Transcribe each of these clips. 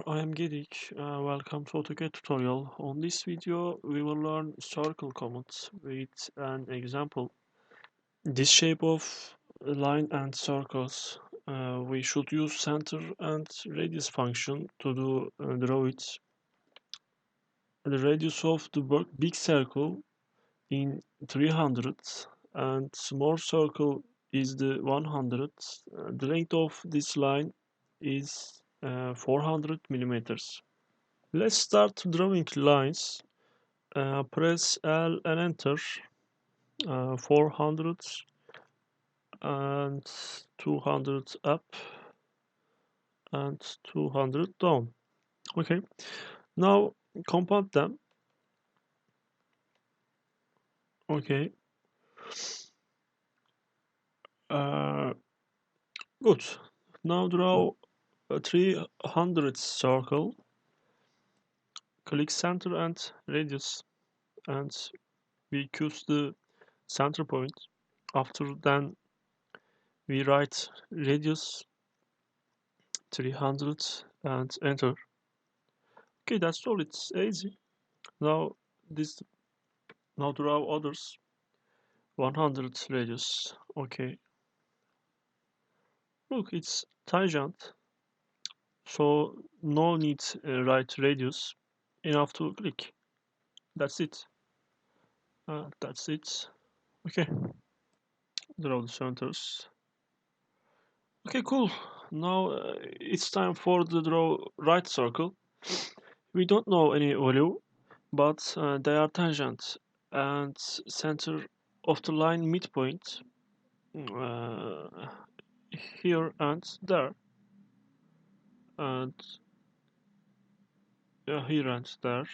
I am Gedik. Welcome to AutoCAD tutorial. On this video, we will learn circle commands with an example. This shape of line and circles, we should use center and radius function to draw it. The radius of the big circle in 300 and small circle is the 100. The length of this line is 400 millimeters. Let's start drawing lines. Press L and enter. 400 and 200 up and 200 down. Okay, now compound them. Okay, uh, good. Now draw a 300 circle. Click center and radius, and we choose the center point. After then, we write radius 300 and enter. Okay, that's all. It's easy. Now this now draw others. 100 radius. Okay. Look, it's tangent. So no need write radius. Enough to click. That's it. That's it. Okay. Draw the centers. Okay, cool. Now it's time for the draw right circle. We don't know any value, but they are tangent and center of the line midpoint uh, here and there, and here and there.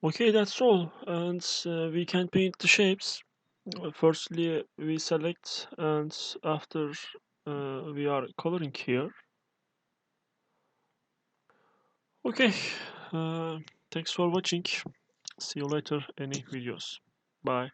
Okay, that's all, and we can paint the shapes. Firstly, we select, and after we are coloring here. Okay, uh, thanks for watching. See you later. Any videos. Bye.